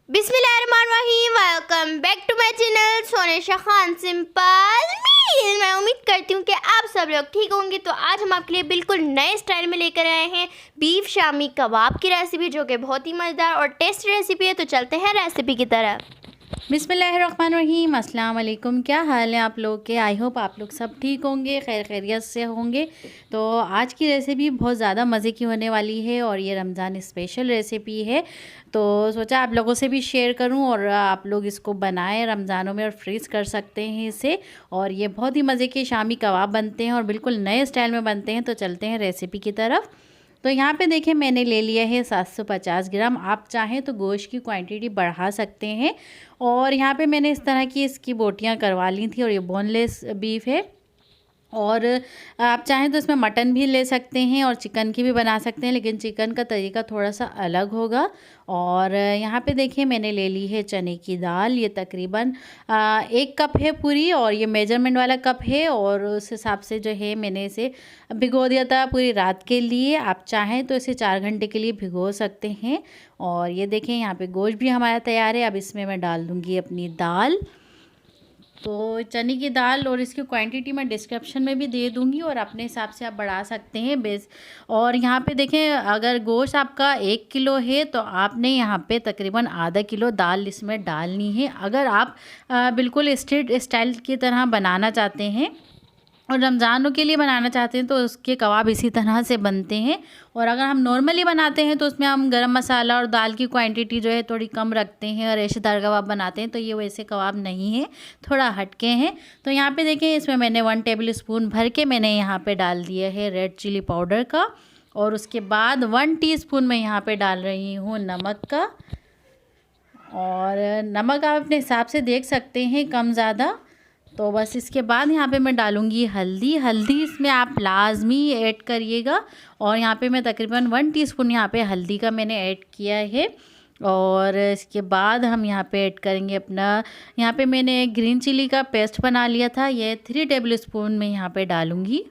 बिस्मिल्लाहिर्रहमानिर्रहीम। Welcome back to my channel Sonesha Khan simple meal. मैं उम्मीद करती हूँ कि आप सब लोग ठीक होंगे। तो आज हम आपके लिए बिल्कुल नए स्टाइल में लेकर आए हैं बीफ शामी कबाब की रेसिपी, जो कि बहुत ही मज़ेदार और टेस्टी रेसिपी है। तो चलते हैं रेसिपी की तरफ। बिस्मिल्लाहिर्रहमानिर्रहीम। अस्सलाम वालेकुम। क्या हाल है आप लोग के? आई होप आप लोग सब ठीक होंगे, खैर खैरियत से होंगे। तो आज की रेसिपी बहुत ज़्यादा मज़े की होने वाली है और ये रमज़ान स्पेशल रेसिपी है। तो सोचा आप लोगों से भी शेयर करूं और आप लोग इसको बनाएं रमज़ानों में और फ्रीज़ कर सकते हैं इसे। और ये बहुत ही मज़े के शामी कबाब बनते हैं और बिल्कुल नए स्टाइल में बनते हैं। तो चलते हैं रेसिपी की तरफ। तो यहाँ पे देखिए मैंने ले लिया है 750 ग्राम। आप चाहें तो गोश्त की क्वांटिटी बढ़ा सकते हैं। और यहाँ पे मैंने इस तरह की इसकी बोटियाँ करवा ली थी और ये बोनलेस बीफ है। और आप चाहें तो इसमें मटन भी ले सकते हैं और चिकन की भी बना सकते हैं, लेकिन चिकन का तरीका थोड़ा सा अलग होगा। और यहाँ पे देखिए मैंने ले ली है चने की दाल। ये तकरीबन 1 कप है पूरी और ये मेजरमेंट वाला कप है। और उस हिसाब से जो है मैंने इसे भिगो दिया था पूरी रात के लिए। आप चाहें तो इसे 4 घंटे के लिए भिगो सकते हैं। और ये देखें यहाँ पे गोश्त भी हमारा तैयार है। अब इसमें मैं डाल दूँगी अपनी दाल। तो चने की दाल और इसकी क्वांटिटी मैं डिस्क्रिप्शन में भी दे दूंगी और अपने हिसाब से आप बढ़ा सकते हैं बेस। और यहाँ पे देखें अगर गोश्त आपका 1 किलो है तो आपने यहाँ पे तकरीबन आधा किलो दाल इसमें डालनी है। अगर आप बिल्कुल स्ट्रीट स्टाइल की तरह बनाना चाहते हैं और रमज़ानों के लिए बनाना चाहते हैं तो उसके कबाब इसी तरह से बनते हैं। और अगर हम नॉर्मली बनाते हैं तो उसमें हम गरम मसाला और दाल की क्वांटिटी जो है थोड़ी कम रखते हैं और रेशेदार कबाब बनाते हैं। तो ये वैसे कबाब नहीं है, थोड़ा हटके हैं। तो यहाँ पे देखें इसमें मैंने 1 टेबल स्पून भर के मैंने यहाँ पे डाल दिया है रेड चिली पाउडर का। और उसके बाद 1 टीस्पून मैं यहाँ पे डाल रही हूँ नमक का। और नमक आप अपने हिसाब से देख सकते हैं कम ज़्यादा। तो बस इसके बाद यहाँ पे मैं डालूँगी हल्दी। हल्दी इसमें आप लाजमी ऐड करिएगा। और यहाँ पे मैं तकरीबन 1 टीस्पून यहाँ पे हल्दी का मैंने ऐड किया है। और इसके बाद हम यहाँ पे ऐड करेंगे अपना, यहाँ पे मैंने ग्रीन चिली का पेस्ट बना लिया था, ये 3 टेबल स्पून मैं यहाँ पे डालूँगी।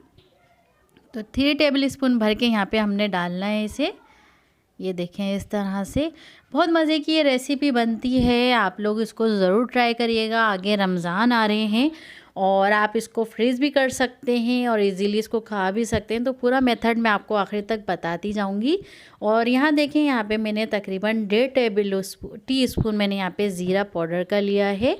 तो 3 टेबल स्पून भर के यहाँ पे हमने डालना है इसे। ये देखें इस तरह से बहुत मज़े की ये रेसिपी बनती है। आप लोग इसको ज़रूर ट्राई करिएगा। आगे रमज़ान आ रहे हैं और आप इसको फ्रीज़ भी कर सकते हैं और इजीली इसको खा भी सकते हैं। तो पूरा मेथड मैं आपको आखिर तक बताती जाऊंगी। और यहाँ देखें यहाँ पे मैंने तकरीबन 1.5 टी स्पून मैंने यहाँ पे ज़ीरा पाउडर का लिया है।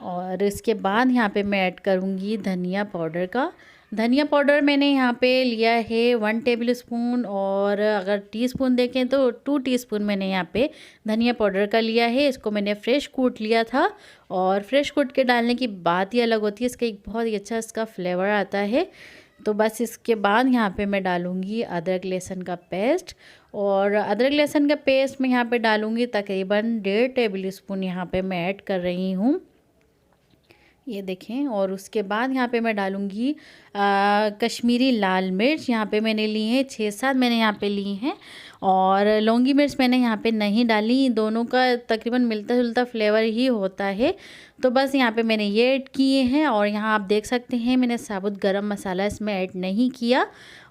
और इसके बाद यहाँ पे मैं ऐड करूँगी धनिया पाउडर का। धनिया पाउडर मैंने यहाँ पे लिया है 1 टेबल स्पून। और अगर टीस्पून देखें तो 2 टीस्पून मैंने यहाँ पे धनिया पाउडर का लिया है। इसको मैंने फ्रेश कूट लिया था और फ्रेश कूट के डालने की बात ही अलग होती है, इसका एक बहुत ही अच्छा इसका फ्लेवर आता है। तो बस इसके बाद यहाँ पे मैं डालूँगी अदरक लहसुन का पेस्ट। और अदरक लहसुन का पेस्ट मैं यहाँ पे डालूँगी तकरीबन 1.5 टेबल स्पून यहाँ पे मैं ऐड कर रही हूँ। ये देखें। और उसके बाद यहाँ पे मैं डालूँगी कश्मीरी लाल मिर्च। यहाँ पे मैंने ली है 6-7 मैंने यहाँ पे ली हैं। और लौंगी मिर्च मैंने यहाँ पे नहीं डाली, दोनों का तकरीबन मिलता जुलता फ्लेवर ही होता है। तो बस यहाँ पे मैंने ये ऐड किए हैं। और यहाँ आप देख सकते हैं मैंने साबुत गरम मसाला इसमें ऐड नहीं किया।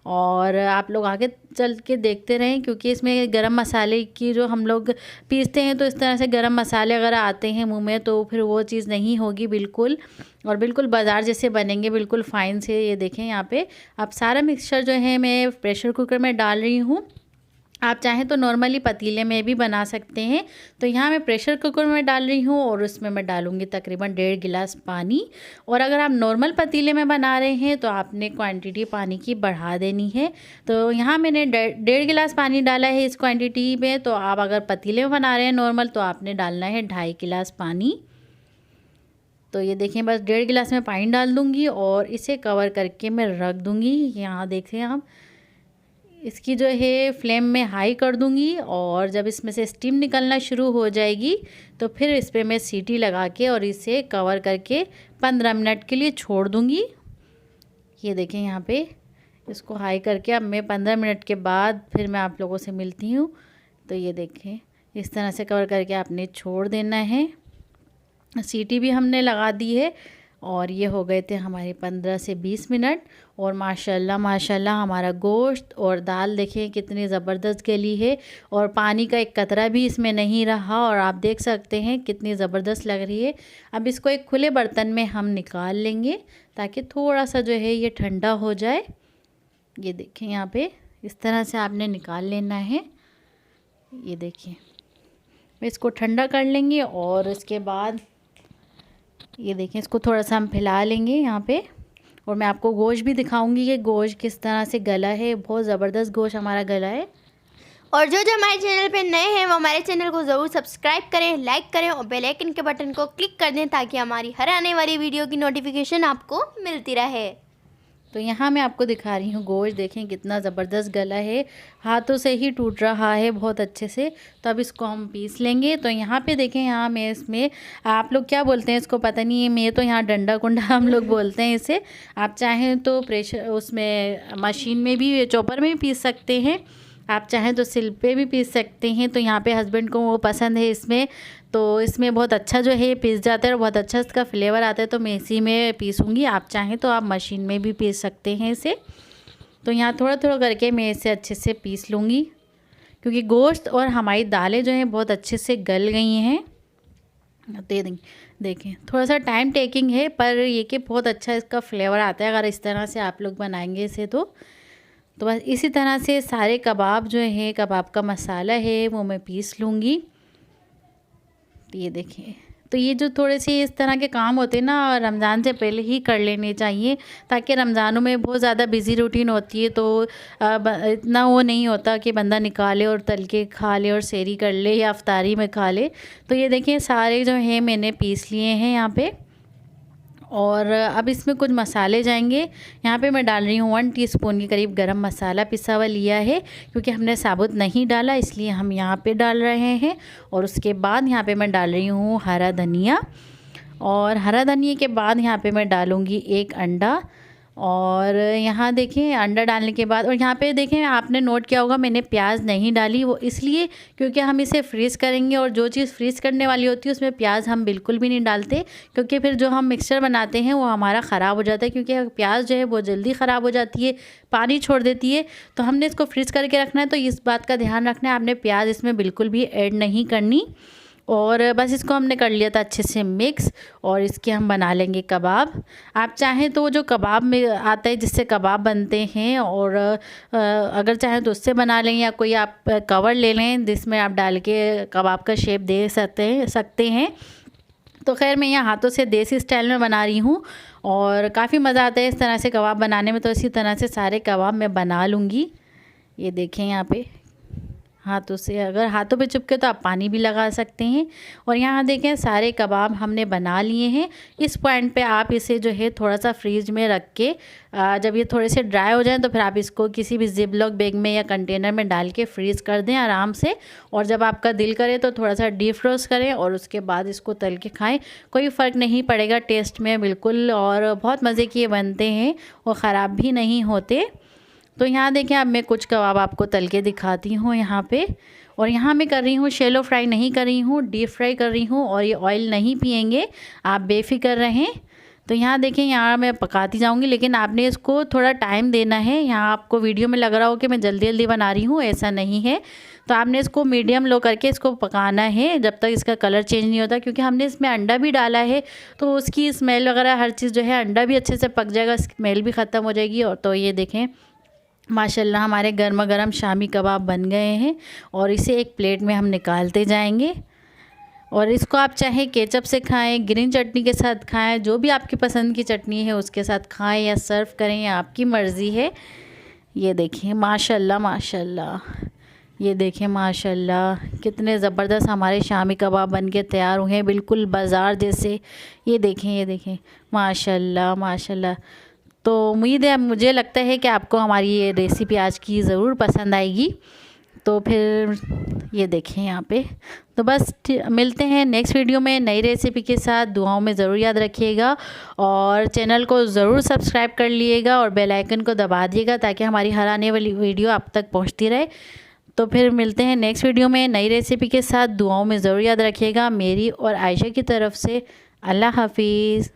और आप लोग आगे चल के देखते रहें क्योंकि इसमें गरम मसाले की जो हम लोग पीसते हैं तो इस तरह से गरम मसाले अगर आते हैं मुंह में तो फिर वो चीज़ नहीं होगी बिल्कुल। और बिल्कुल बाज़ार जैसे बनेंगे बिल्कुल फ़ाइन से। ये देखें यहाँ पे अब सारा मिक्सचर जो है मैं प्रेशर कुकर में डाल रही हूँ। आप चाहें तो नॉर्मली पतीले में भी बना सकते हैं। तो यहाँ मैं प्रेशर कुकर में डाल रही हूँ और उसमें मैं डालूँगी तकरीबन 1.5 गिलास पानी। और अगर आप नॉर्मल पतीले में बना रहे हैं तो आपने क्वांटिटी पानी की बढ़ा देनी है। तो यहाँ मैंने 1.5 गिलास पानी डाला है इस क्वांटिटी में। तो आप अगर पतीले में बना रहे हैं नॉर्मल तो आपने डालना है 2.5 गिलास पानी। तो ये देखें बस 1.5 गिलास में पानी डाल दूँगी और इसे कवर करके मैं रख दूँगी। यहाँ देखें आप इसकी जो है फ्लेम में हाई कर दूंगी। और जब इसमें से स्टीम निकलना शुरू हो जाएगी तो फिर इस पर मैं सीटी लगा के और इसे कवर करके 15 मिनट के लिए छोड़ दूंगी। ये देखें यहाँ पे इसको हाई करके अब मैं 15 मिनट के बाद फिर मैं आप लोगों से मिलती हूँ। तो ये देखें इस तरह से कवर करके आपने छोड़ देना है। सीटी भी हमने लगा दी है और ये हो गए थे हमारे 15 से 20 मिनट। और माशाल्लाह माशाल्लाह हमारा गोश्त और दाल देखें कितनी ज़बरदस्त गली है और पानी का एक कतरा भी इसमें नहीं रहा। और आप देख सकते हैं कितनी ज़बरदस्त लग रही है। अब इसको एक खुले बर्तन में हम निकाल लेंगे ताकि थोड़ा सा जो है ये ठंडा हो जाए। ये देखें यहाँ पे इस तरह से आपने निकाल लेना है। ये देखिए इसको ठंडा कर लेंगे और इसके बाद ये देखें इसको थोड़ा सा हम फैला लेंगे यहाँ पे। और मैं आपको गोश्त भी दिखाऊंगी कि गोश्त किस तरह से गला है। बहुत ज़बरदस्त गोश्त हमारा गला है। और जो जो हमारे चैनल पे नए हैं वो हमारे चैनल को ज़रूर सब्सक्राइब करें, लाइक करें और बेल आइकन के बटन को क्लिक कर दें ताकि हमारी हर आने वाली वीडियो की नोटिफिकेशन आपको मिलती रहे। तो यहाँ मैं आपको दिखा रही हूँ गोश्त देखें कितना ज़बरदस्त गला है, हाथों से ही टूट रहा है बहुत अच्छे से। तो अब इसको हम पीस लेंगे। तो यहाँ पे देखें यहाँ मैं इसमें आप लोग क्या बोलते हैं इसको पता नहीं है, मैं तो यहाँ डंडा कुंडा हम लोग बोलते हैं इसे। आप चाहें तो प्रेशर उसमें मशीन में भी चॉपर में भी पीस सकते हैं, आप चाहें तो सिल पे भी पीस सकते हैं। तो यहाँ पे हस्बैंड को वो पसंद है इसमें, तो इसमें बहुत अच्छा जो है पीस जाता है और बहुत अच्छा इसका फ्लेवर आता है। तो मैं इसी में पीसूँगी, आप चाहें तो आप मशीन में भी पीस सकते हैं इसे। तो यहाँ थोड़ा थोड़ा करके मैं इसे अच्छे से पीस लूँगी क्योंकि गोश्त और हमारी दालें जो हैं बहुत अच्छे से गल गई हैं। देखें थोड़ा सा टाइम टेकिंग है पर ये कि बहुत अच्छा इसका फ्लेवर आता है अगर इस तरह से आप लोग बनाएंगे इसे। तो बस इसी तरह से सारे कबाब जो है, कबाब का मसाला है वो मैं पीस लूँगी। तो ये देखिए, तो ये जो थोड़े से इस तरह के काम होते हैं ना रमज़ान से पहले ही कर लेने चाहिए ताकि रमज़ानों में बहुत ज़्यादा बिज़ी रूटीन होती है तो इतना वो नहीं होता कि बंदा निकाले और तल के खा ले और सेहरी कर ले या अफ्तारी में खा ले। तो ये देखिए सारे जो हैं मैंने पीस लिए हैं यहाँ पे। और अब इसमें कुछ मसाले जाएंगे। यहाँ पे मैं डाल रही हूँ 1 टीस्पून के करीब गरम मसाला पिसा हुआ लिया है क्योंकि हमने साबुत नहीं डाला इसलिए हम यहाँ पे डाल रहे हैं। और उसके बाद यहाँ पे मैं डाल रही हूँ हरा धनिया और हरा धनिया के बाद यहाँ पे मैं डालूँगी 1 अंडा। और यहाँ देखें अंडा डालने के बाद और यहाँ पे देखें आपने नोट किया होगा मैंने प्याज नहीं डाली, वो इसलिए क्योंकि हम इसे फ्रीज़ करेंगे और जो चीज़ फ्रीज़ करने वाली होती है उसमें प्याज हम बिल्कुल भी नहीं डालते क्योंकि फिर जो हम मिक्सचर बनाते हैं वो हमारा ख़राब हो जाता है क्योंकि प्याज जो है वो जल्दी ख़राब हो जाती है, पानी छोड़ देती है। तो हमने इसको फ्रीज़ करके रखना है, तो इस बात का ध्यान रखना है आपने प्याज इसमें बिल्कुल भी ऐड नहीं करनी। और बस इसको हमने कर लिया था अच्छे से मिक्स और इसके हम बना लेंगे कबाब। आप चाहें तो जो कबाब में आता है जिससे कबाब बनते हैं और अगर चाहें तो उससे बना लें या कोई आप कवर ले लें जिसमें आप डाल के कबाब का शेप दे सकते हैं। तो खैर मैं यहाँ हाथों से देसी स्टाइल में बना रही हूँ और काफ़ी मज़ा आता है इस तरह से कबाब बनाने में। तो इसी तरह से सारे कबाब मैं बना लूँगी। ये देखें यहाँ पे हाथों से, अगर हाथों पे चुपके तो आप पानी भी लगा सकते हैं। और यहाँ देखें सारे कबाब हमने बना लिए हैं। इस पॉइंट पे आप इसे जो है थोड़ा सा फ्रीज में रख के जब ये थोड़े से ड्राई हो जाएं तो फिर आप इसको किसी भी जिपलॉक बैग में या कंटेनर में डाल के फ्रीज़ कर दें आराम से। और जब आपका दिल करे तो थोड़ा सा डीप फ्रोस्ट करें और उसके बाद इसको तल के खाएँ, कोई फ़र्क नहीं पड़ेगा टेस्ट में बिल्कुल। और बहुत मज़े के बनते हैं और ख़राब भी नहीं होते। तो यहाँ देखें अब मैं कुछ कबाब आपको तल के दिखाती हूँ यहाँ पे। और यहाँ मैं कर रही हूँ शैलो फ्राई नहीं कर रही हूँ, डीप फ्राई कर रही हूँ और ये ऑयल नहीं पिएंगे, आप बेफिक्र रहें। तो यहाँ देखें यहाँ मैं पकाती जाऊँगी लेकिन आपने इसको थोड़ा टाइम देना है। यहाँ आपको वीडियो में लग रहा हो कि मैं जल्दी जल्दी बना रही हूँ, ऐसा नहीं है। तो आपने इसको मीडियम लो करके इसको पकाना है जब तक इसका कलर चेंज नहीं होता क्योंकि हमने इसमें अंडा भी डाला है तो उसकी स्मेल वगैरह हर चीज़ जो है अंडा भी अच्छे से पक जाएगा, स्मेल भी ख़त्म हो जाएगी। और तो ये देखें माशाल्लाह हमारे गर्मा गर्म शामी कबाब बन गए हैं और इसे एक प्लेट में हम निकालते जाएंगे। और इसको आप चाहे केचप से खाएं, ग्रीन चटनी के साथ खाएं, जो भी आपकी पसंद की चटनी है उसके साथ खाएं या सर्व करें, या आपकी मर्ज़ी है। ये देखें माशाल्लाह माशाल्लाह, ये देखें माशाल्लाह कितने ज़बरदस्त हमारे शामी कबाब बन के तैयार हुए हैं, बिल्कुल बाज़ार जैसे। ये देखें माशाल्लाह माशाल्लाह। तो उम्मीद है, मुझे लगता है कि आपको हमारी ये रेसिपी आज की ज़रूर पसंद आएगी। तो फिर ये देखें यहाँ पे। तो बस मिलते हैं नेक्स्ट वीडियो में नई रेसिपी के साथ। दुआओं में ज़रूर याद रखिएगा और चैनल को ज़रूर सब्सक्राइब कर लिएगा और बेल आइकन को दबा दिएगा ताकि हमारी हर आने वाली वीडियो आप तक पहुँचती रहे। तो फिर मिलते हैं नेक्स्ट वीडियो में नई रेसिपी के साथ। दुआओं में ज़रूर याद रखिएगा मेरी और आयशा की तरफ से। अल्लाह हाफिज़।